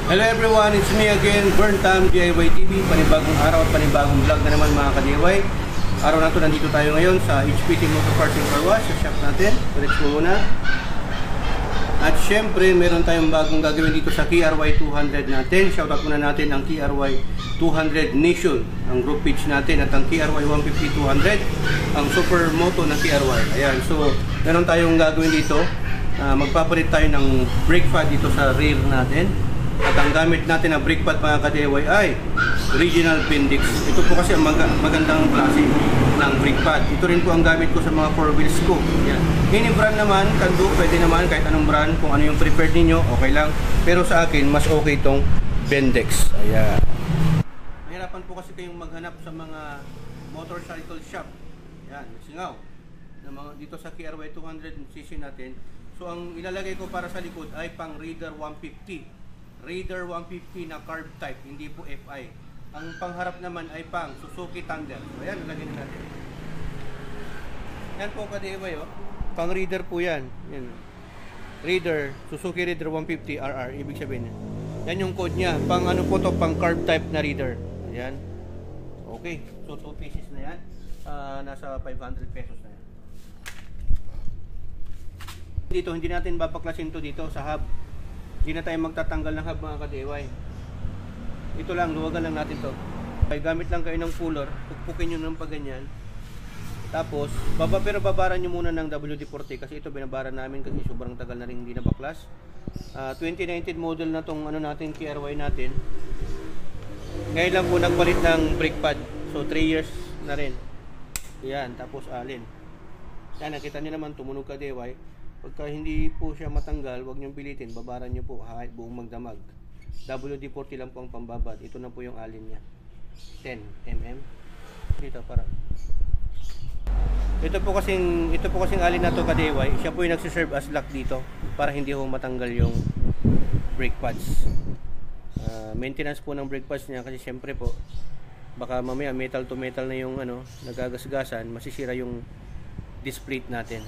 Hello everyone, it's me again, Burntam DIY TV. Panibagong araw at panibagong vlog na naman mga ka-DIY. Araw na to, nandito tayo ngayon sa HPT Motor Parts & Car Wash, sa shop natin. Let's go muna. At syempre, meron tayong bagong gagawin dito sa KRY 200 natin. Shoutout muna natin ang KRY 200 Nation, ang group page natin, at ang KRY 150-200, ang super moto ng KRY. Ayan, so meron tayong gagawin dito. Magpapalit tayo ng brake pad dito sa rear natin. At ang gamit natin na brake pad mga ka-DIY ay original Bendix. Ito po kasi ang magandang klase ng brake pad. Ito rin po ang gamit ko sa mga 4 wheels ko. Yan. Any brand naman, kando, pwede naman kahit anong brand, kung ano yung preferred ninyo, okay lang. Pero sa akin, mas okay itong Bendix. Ayan. Mahirapan po kasi kayong maghanap sa mga motorcycle shop. Yan, singaw. Dito sa KRY 200cc natin. So ang ilalagay ko para sa likod ay pang Raider 150. Raider 150 na carb type, hindi po FI. Ang pangharap naman ay pang Suzuki Thunder. So ayan, lagyan natin. Yan po ka-DIY, oh. Pang Raider po yan. Yan. Raider, Suzuki Raider 150 RR, ibig sabihin. Yan yung code niya. Pang ano po to, pang carb type na Raider. Ayan. Okay, so 2 pieces na yan. Nasa 500 pesos na yan. Dito, hindi natin babaklasin to dito sa hub. Hindi na tayo magtatanggal ng hub mga ka-DIY. Ito lang, luwagan lang natin to. Ay, gamit lang kayo ng puller, pukpukin nyo ng paganyan. Tapos, pero babaran nyo muna ng WD-40 kasi ito binabaran namin kasi sobrang tagal na rin hindi nabaklas. 2019 model na tong ano natin, KRY natin. Ngayon lang po nagpalit ng brake pad. So 3 years na rin. Yan, tapos alin. Yan, nakita nyo naman, tumunog ka-DIY. Pagka hindi po siya matanggal, huwag niyong pilitin, babaran niyo po kahit buong magdamag. WD-40 lang po ang pambabad. Ito na po yung alin niya. 10 mm. Dito para. Ito po kasing alin na to ka-DIY. Siya po yung nagsiserve as lock dito para hindi ho matanggal yung brake pads. Maintenance po ng brake pads niya kasi syempre po baka mamaya metal to metal na yung ano, nagagasgasan, masisira yung disc plate natin.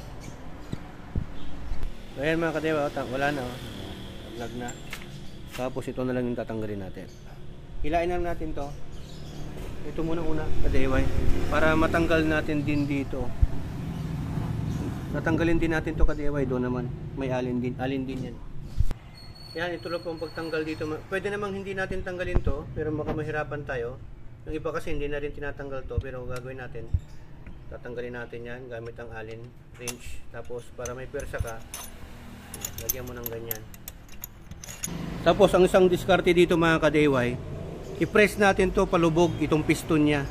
So ayan mga ka-DIY, wala na, vlog na. Tapos ito na lang yung tatanggalin natin. Hilain na natin to. Ito muna ka-DIY, para matanggal natin din dito. Natanggalin din natin to ka-DIY, doon naman may alin din yan. Yan, ito lang po ang pagtanggal dito. Pwede namang hindi natin tanggalin to, pero baka mahirapan tayo. Yung iba kasi hindi na rin tinatanggal to, pero gagawin natin, tatanggalin natin yan gamit ang alin wrench. Tapos para may pwersa ka, lagyan mo ng ganyan. Tapos ang isang diskarte dito mga ka-DIY, i-press natin to palubog itong piston nya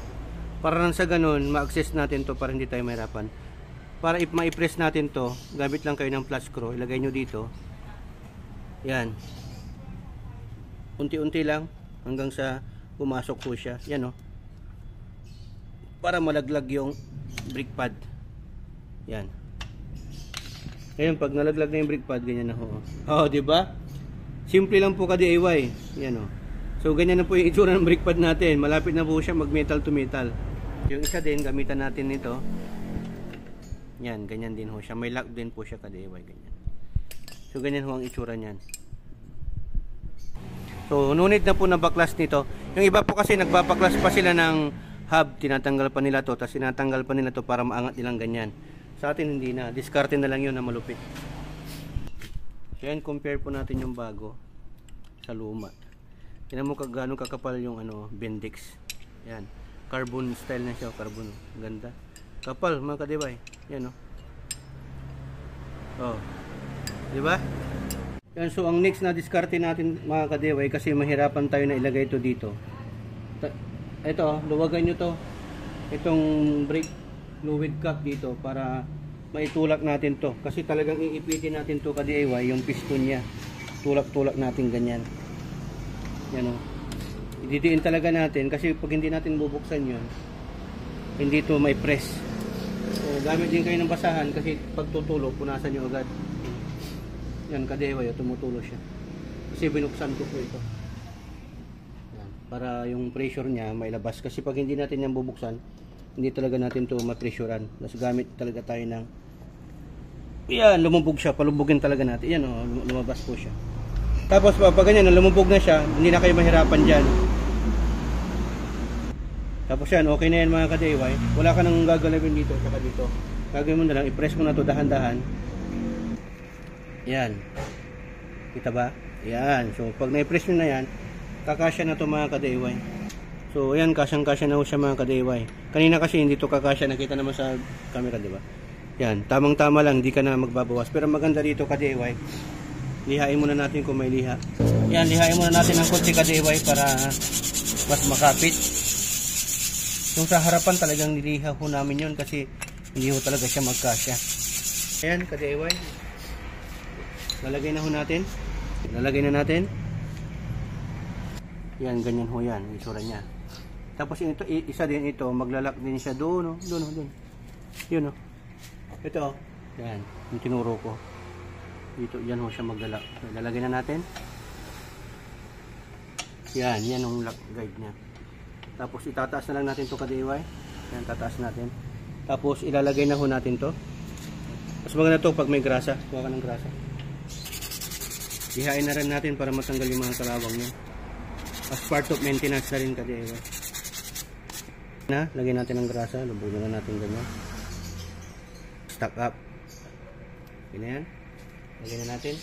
para nang sa ganun ma-access natin to para hindi tayo mahirapan. Para ma-press natin to, gamit lang kayo ng flat screw, ilagay nyo dito. Yan, unti-unti lang hanggang sa pumasok po siya. Yan, oh, para malaglag yung brake pad. Yan. Ngayon pag nalaglag na yung brake pad, ganyan na ho. Oh, di ba? Simple lang po ka-DIY. Yan, oh. So ganyan na po yung itsura ng brake pad natin. Malapit na po siya mag metal to metal. Yung isa din gamitan natin nito. Yan, ganyan din ho siya. May lock din po siya ka-DIY, ganyan. So ganyan ho ang itsura niyan. So no need na po na baklas nito. Yung iba po kasi nagbabaklas pa sila ng hub, tinatanggal pa nila to, tapos tinatanggal pa nila to para maangat nilang ganyan. Sa atin hindi na, diskarte na lang yun na malupit. So yan, compare po natin yung bago sa luma. Tingnan mo kagano kakapal yung ano, Bendix. Yan, carbon style na siya, carbon. Ganda. Kapal mga ka-DIY. Yan, oh. Oh. Di ba? Yan, so ang next na diskarte natin mga ka-DIY, kasi mahirapan tayo na ilagay ito dito. Ito, luwagan nyo to, itong brake fluid cap dito para maitulak natin to, kasi talagang iipitin natin to ka-DIY, yung piston nya, tulak-tulak natin ganyan. Yan, o, ididiin talaga natin kasi pag hindi natin bubuksan yun, hindi to may press. So gamit din kayo ng basahan kasi pag tutulo, punasan nyo agad. Yan ka-DIY, tumutulo siya kasi binuksan ko po ito para yung pressure niya may labas, kasi pag hindi natin yan bubuksan, hindi talaga natin to ma-pressurean. Tapos gamit talaga tayo ng yan, lumubog siya, palubugin talaga natin. Yan, oh, lumabas po siya. Tapos pag ganyan, lumubog na siya, hindi na kayo mahirapan dyan. Tapos yan, okay na yan mga ka-DIY. Wala ka nang gagalawin dito at dito. Gagawin mo na lang, i-press mo na to dahan-dahan. Yan. Kita ba? Yan. So pag na-press mo na yan, kakasya na to mga ka-DIY. So ayan, kasyang-kasya na ho siya mga ka-DIY. Kanina kasi hindi to kakasya, nakita naman sa camera, di ba? Yan, tamang-tama lang, hindi ka na magbabawas. Pero maganda dito ka-DIY. Lihain muna natin kung may liha. Yan, lihain muna natin ng konti ka-DIY para mas makapit. Yung sa harapan talagang niliha ho namin yun kasi hindi ho talaga siya magkasya. Ayan ka-DIY. Lalagay na ho natin. Lalagay na natin. Yan, ganyan ho yan, isura niya. Tapos ito, isa din ito, maglalak din siya doon, doon. Yun, ito, yan, yung tinuro ko. Dito, yan ho siya maglalak. Lalagay na natin. Yan yung lock guide niya. Tapos itataas na lang natin to ka-DIY. Yan, tataas natin. Tapos ilalagay na ho natin to. Mas maganda to pag may grasa. Kuha ka ng grasa. Ihain na rin natin para matanggal yung mga kalawang niya. As part of maintenance na rin ka-DIY. Lagyan natin ng grasa. Lubog na natin ganyan. Stack up. Yan na yan. Lagyan na natin.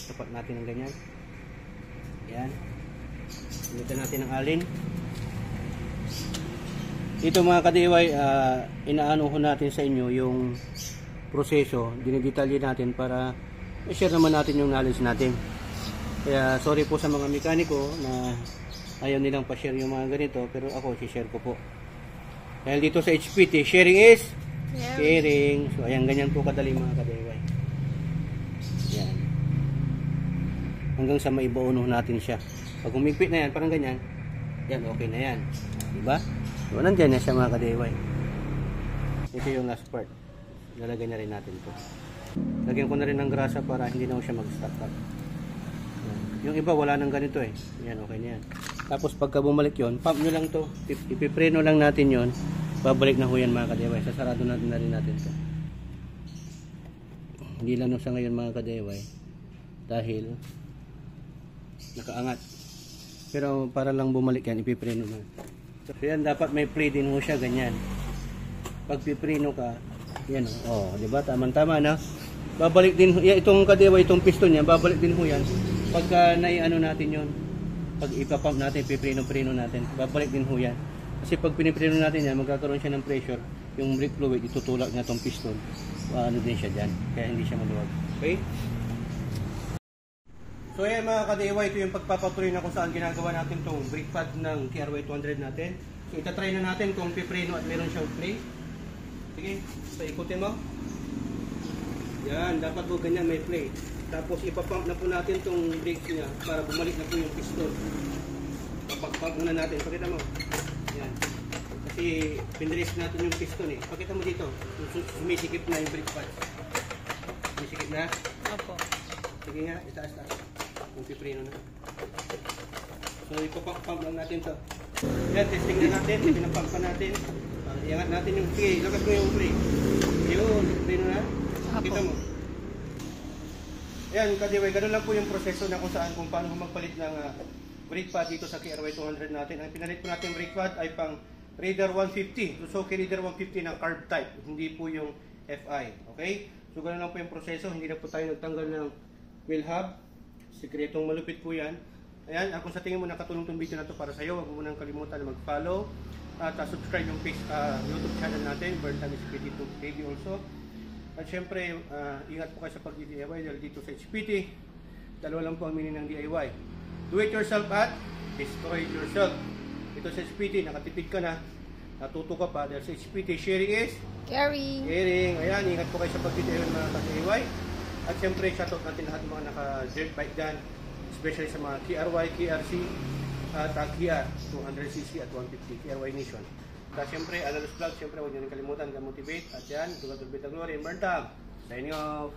Tapat natin ng ganyan. Yan. Initan natin ng alin. Ito mga ka-DIY, inaano ho natin sa inyo yung proseso. Dinidetalye natin para i-share naman natin yung knowledge natin. Kaya sorry po sa mga mekaniko na ayaw nilang pa-share yung mga ganito, pero ako i-share ko po. Dahil dito sa HPT, sharing is caring. So ayan, ganyan po kadali mga ka-DIY. Yan. Hanggang sa maibauno natin siya. Pag humigpit na yan, parang ganyan, yan, okay na yan. Diba? So nandyan na siya mga ka-DIY. Ito yung last part. Lalagay na rin natin to. Lagyan ko na rin ng grasa para hindi na siya mag-stack up. Yung iba wala nang ganito eh. Yan, okay na yan. Tapos pagka bumalik yon, pump nyo lang to. Ipipreno lang natin yon. Babalik na ho yan mga ka-DIY. Sasarado natin na rin natin to. Hindi lang sa ngayon mga ka-DIY. Dahil nakaangat. Pero para lang bumalik yan, ipipreno na. So yan, dapat may play din ho siya ganyan. Pag pipreno ka, yan di ba? Tama-tama na. Babalik din itong ka-DIY, itong piston niya, babalik din ho yan. Pagka naiano natin yon, pag ipapump natin, pipreno-preno natin, babalik din ho yan. Kasi pag pinipreno natin yan, magkakaroon siya ng pressure, yung brake fluid, itutulak niya itong piston. Ano din siya dyan, kaya hindi siya maluwag. Okay? So yan mga ka-DIY, ito yung pagpapatuloy na kung saan ginagawa natin itong brake pad ng KRY 200 natin. So itatry na natin kung pipreno at meron siyang play. Sige, so ikutin mo. Yan, dapat po ganyan may play. Tapos ipapump na po natin itong brakes niya para bumalik na po yung piston. Papag muna natin, pakita mo. Yan. Kasi pinrelease natin yung piston eh. Pakita mo dito, sumisikip na yung brake pad. Sumisikip na? Opo. Sige nga, itaas-taas. Yung pipreno na. So ipapump lang natin to. Yan, testing na natin, pinapump pa natin. Iangat natin yung play, lakas mo yung play. Yun, pipreno na. Kita mo. Ayan, ka-DIY, ganun lang po yung proseso na kung saan, kung paano magpalit ng brake pad dito sa KRY 200 natin. Ang pinalit po natin brake pad ay pang Raider 150. Suzuki Raider 150 ng carb type, hindi po yung FI. Okay? So ganun lang po yung proseso. Hindi na po tayo nagtanggal ng wheel hub. Sikretong malupit po yan. Ayan, kung sa tingin mo nakatulong itong video na to para sa'yo, huwag mo munang kalimutan na mag-follow at subscribe yung YouTube channel natin, Burn Time HPT TV also. At syempre, ingat po kayo sa pag-DIY dahil dito sa HPT, dalawa lang po ang meaning ng DIY. Do it yourself at destroy yourself. Ito sa HPT, nakatipid ka na, natuto ka pa dahil sa HPT, sharing is caring. Ayan, ingat po kayo sa pag-DIY mga ka-DIY. At syempre, shoutout natin lahat ng mga naka-dirt bike dyan, especially sa mga KRY, KRC, at Kia 200cc at 150, KRY Nation. At syempre, Analos Vlog, syempre huwag nyo rin kalimutan, motivate. At yan, to God be the glory and burn time. Signing off.